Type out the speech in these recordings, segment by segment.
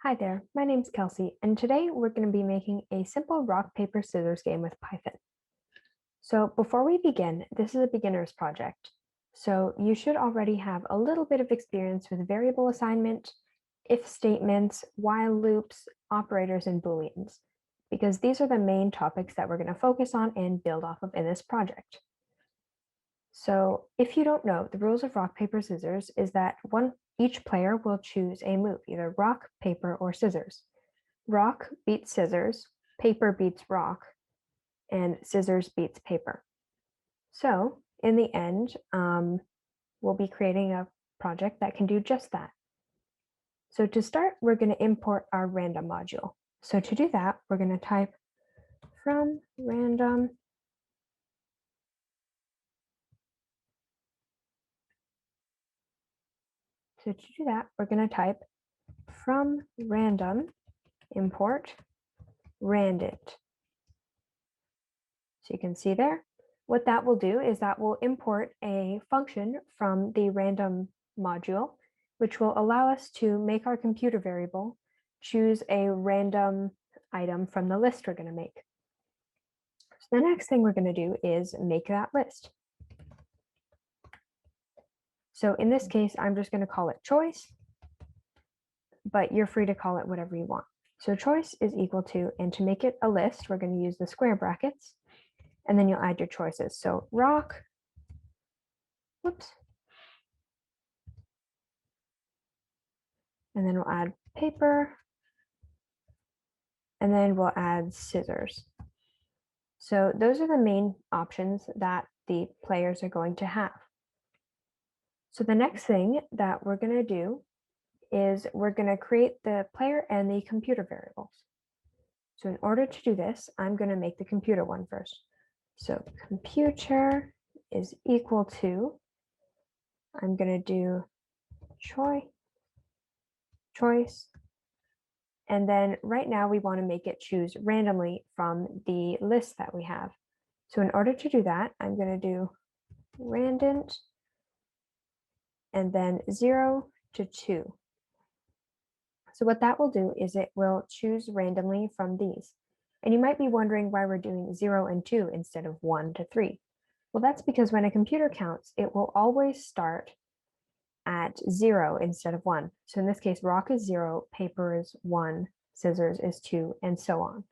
Hi there, my name's Kelsey, and today we're going to be making a simple rock, paper, scissors game with Python. So before we begin, this is a beginner's project. So you should already have a little bit of experience with variable assignment, if statements, while loops, operators, and booleans, because these are the main topics that we're going to focus on and build off of in this project. So if you don't know, the rules of rock, paper, scissors is that each player will choose a move, either rock, paper, or scissors. Rock beats scissors, paper beats rock, and scissors beats paper. So in the end, we'll be creating a project that can do just that. So to start, we're going to import our random module. So to do that, we're going to type from random. So to do that, we're going to type from random import randint. So you can see there, what that will do is that will import a function from the random module, which will allow us to make our computer variable choose a random item from the list we're going to make. So the next thing we're going to do is make that list. So in this case, I'm just going to call it choice, but you're free to call it whatever you want. So choice is equal to, and to make it a list, we're going to use the square brackets, and then you'll add your choices. So rock, whoops, and then we'll add paper, and then we'll add scissors. So those are the main options that the players are going to have. So the next thing that we're going to do is we're going to create the player and the computer variables. So in order to do this, I'm going to make the computer one first. So computer is equal to, I'm going to do choice. And then right now we want to make it choose randomly from the list that we have. So in order to do that, I'm going to do randint and then 0 to 2. So what that will do is it will choose randomly from these. And you might be wondering why we're doing 0 and 2 instead of 1 to 3. Well, that's because when a computer counts, it will always start at 0 instead of 1. So in this case, rock is 0, paper is 1, scissors is 2, and so on.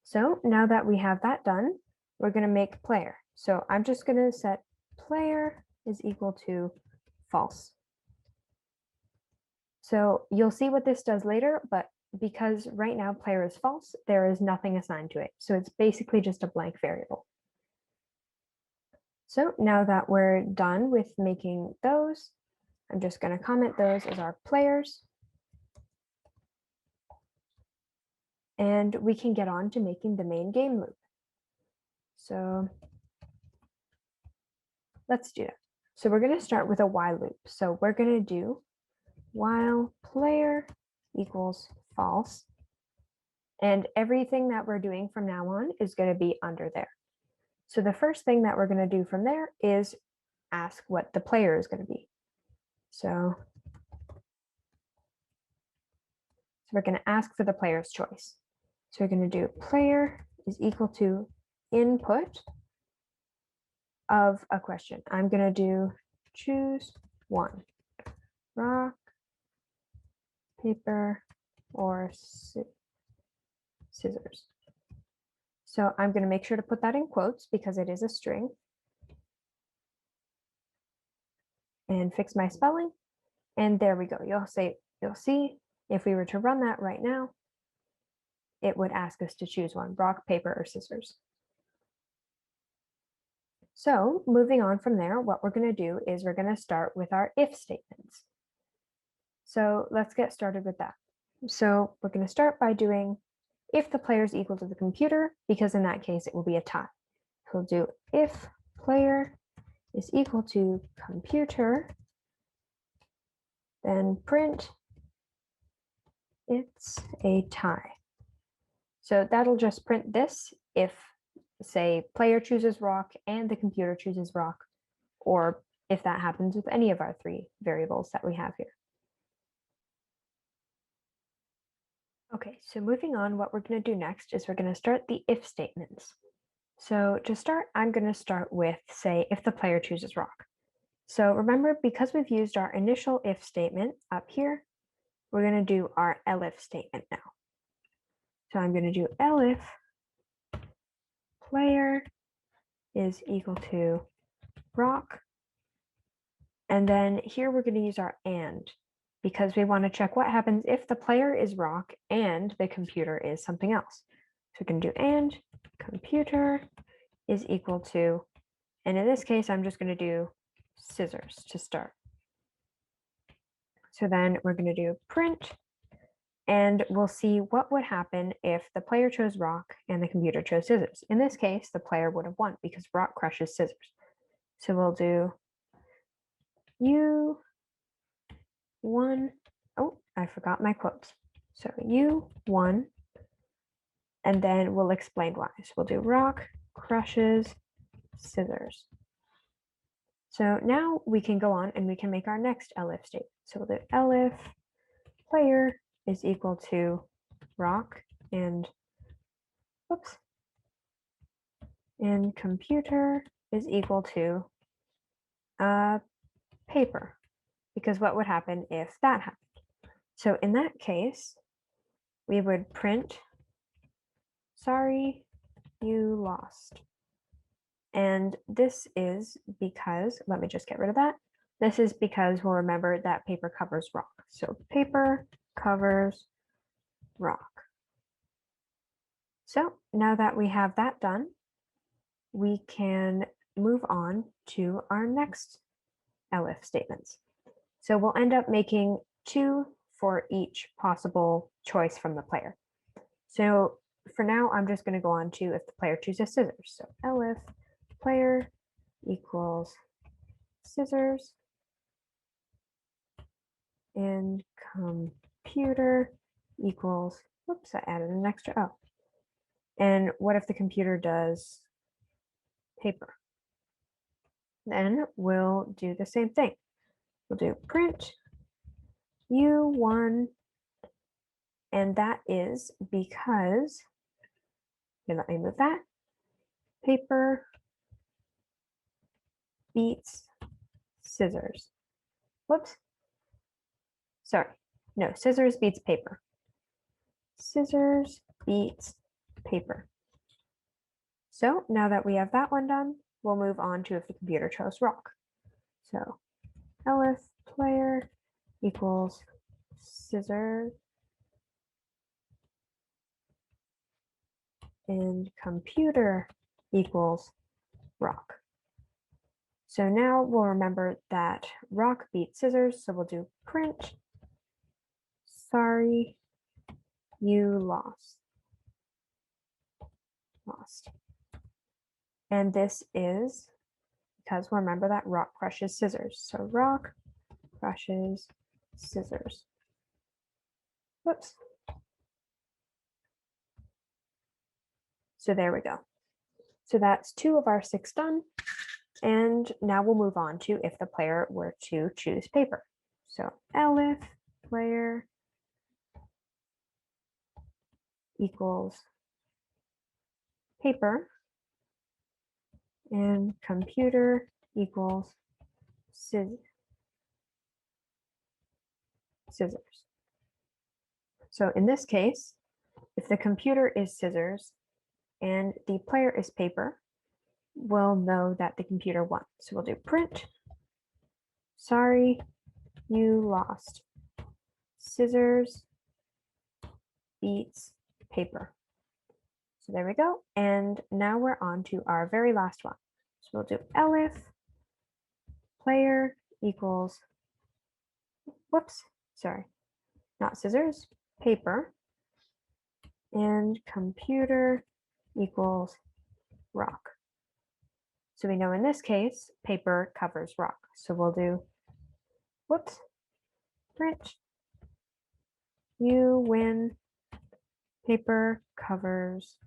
So now that we have that done, we're going to make player. So I'm just going to set player is equal to false. So you'll see what this does later, but because right now player is false, there is nothing assigned to it. So it's basically just a blank variable. So now that we're done with making those, I'm just going to comment those as our players. And we can get on to making the main game loop. So let's do that. So we're going to start with a while loop. So we're going to do while player equals false. And everything that we're doing from now on is going to be under there. So the first thing that we're going to do from there is ask what the player is going to be. So we're going to ask for the player's choice. So we're going to do player is equal to input of a question. I'm going to do choose one, rock, paper, or scissors. So I'm going to make sure to put that in quotes because it is a string. And fix my spelling. And there we go. You'll see if we were to run that right now, it would ask us to choose one, rock, paper, or scissors. So moving on from there, what we're going to do is we're going to start with our if statements. So let's get started with that. So we're going to start by doing if the player is equal to the computer, because in that case, it will be a tie. We'll do if player is equal to computer, then print it's a tie. So that'll just print this if, say, player chooses rock and the computer chooses rock, or if that happens with any of our three variables that we have here. Okay, so moving on, what we're going to do next is we're going to start the if statements. So to start, I'm going to start with, say, if the player chooses rock. So remember, because we've used our initial if statement up here, we're going to do our elif statement now. So I'm going to do elif player is equal to rock. And then here we're going to use our and, because we want to check what happens if the player is rock and the computer is something else. So we can do and computer is equal to, and in this case, I'm just going to do scissors to start. So then we're going to do print, and we'll see what would happen if the player chose rock and the computer chose scissors. In this case, the player would have won because rock crushes scissors. So we'll do you won. Oh, I forgot my quotes. So you won, and then we'll explain why. So we'll do rock crushes scissors. So now we can go on and we can make our next elif statement. So we'll do elif player is equal to rock and whoops, and computer is equal to paper, because what would happen if that happened? So in that case, we would print, sorry, you lost. And this is because, let me just get rid of that. This is because we'll remember that paper covers rock. So paper covers rock. So now that we have that done, we can move on to our next elif statements. So we'll end up making 2 for each possible choice from the player. So for now, I'm just going to go on to if the player chooses scissors. So elif player equals scissors and computer equals, whoops, I added an extra O. And what if the computer does paper? Then we'll do the same thing. We'll do print you won, and that is because, here, let me move that, paper beats scissors. Whoops. Sorry. No, scissors beats paper. Scissors beats paper. So now that we have that one done, we'll move on to if the computer chose rock. So elif player equals scissors and computer equals rock. So now we'll remember that rock beats scissors, so we'll do print, sorry, you lost. And this is because we'll remember that rock crushes scissors. So rock crushes scissors. Whoops. So there we go. So that's 2 of our 6 done. And now we'll move on to if the player were to choose paper. So elif player equals paper and computer equals scissors. So in this case, if the computer is scissors and the player is paper, we'll know that the computer won. So we'll do print, sorry, you lost. Scissors beats paper. So there we go. And now we're on to our very last one. So we'll do elif player equals, whoops, sorry, not scissors, paper, and computer equals rock. So we know in this case, paper covers rock. So we'll do, whoops, print, you win, paper covers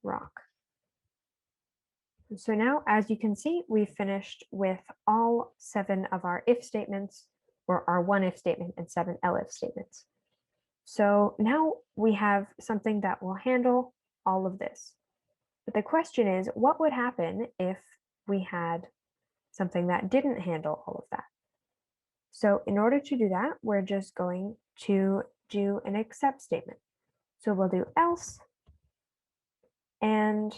rock. So now, as you can see, we've finished with all 7 of our if statements, or our 1 if statement and 7 elif statements. So now we have something that will handle all of this. But the question is, what would happen if we had something that didn't handle all of that? So in order to do that, we're just going to do an except statement. So we'll do else, and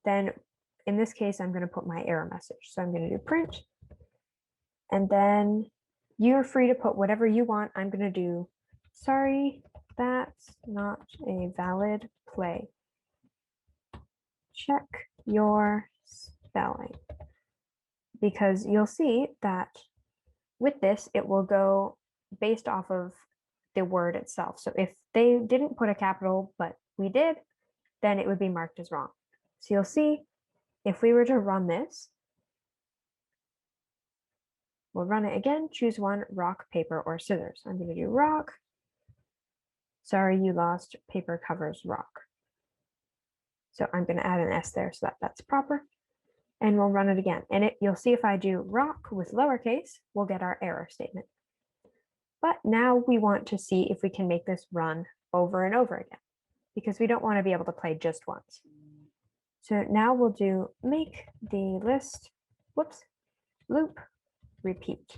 then in this case, I'm going to put my error message. So I'm going to do print, and then you're free to put whatever you want. I'm going to do, sorry, that's not a valid play. Check your spelling. Because you'll see that with this, it will go based off of the word itself. So if they didn't put a capital, but we did, then it would be marked as wrong. So you'll see if we were to run this, we'll run it again, choose one, rock, paper, or scissors. I'm going to do rock. Sorry, you lost, paper covers rock. So I'm going to add an S there so that that's proper. And we'll run it again. And you'll see if I do rock with lowercase, we'll get our error statement. But now we want to see if we can make this run over and over again, because we don't want to be able to play just once. So now we'll do make the list, loop, repeat.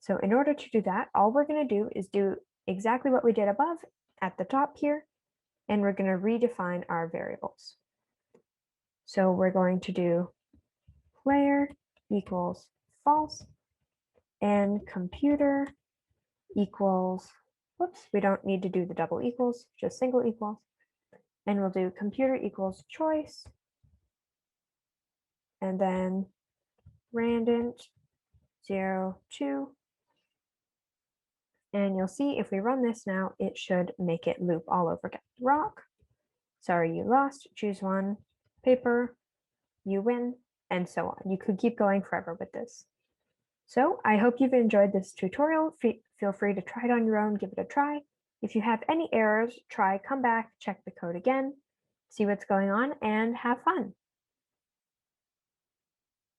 So in order to do that, all we're going to do is do exactly what we did above at the top here, and we're going to redefine our variables. So we're going to do player equals false, and computer equals, we don't need to do the double equals, just single equals. And we'll do computer equals choice, and then random 0, 2. And you'll see if we run this now, it should make it loop all over again. Rock, sorry, you lost, choose one, paper, you win, and so on. You could keep going forever with this. So I hope you've enjoyed this tutorial. Feel free to try it on your own, give it a try. If you have any errors, come back, check the code again, see what's going on, and have fun.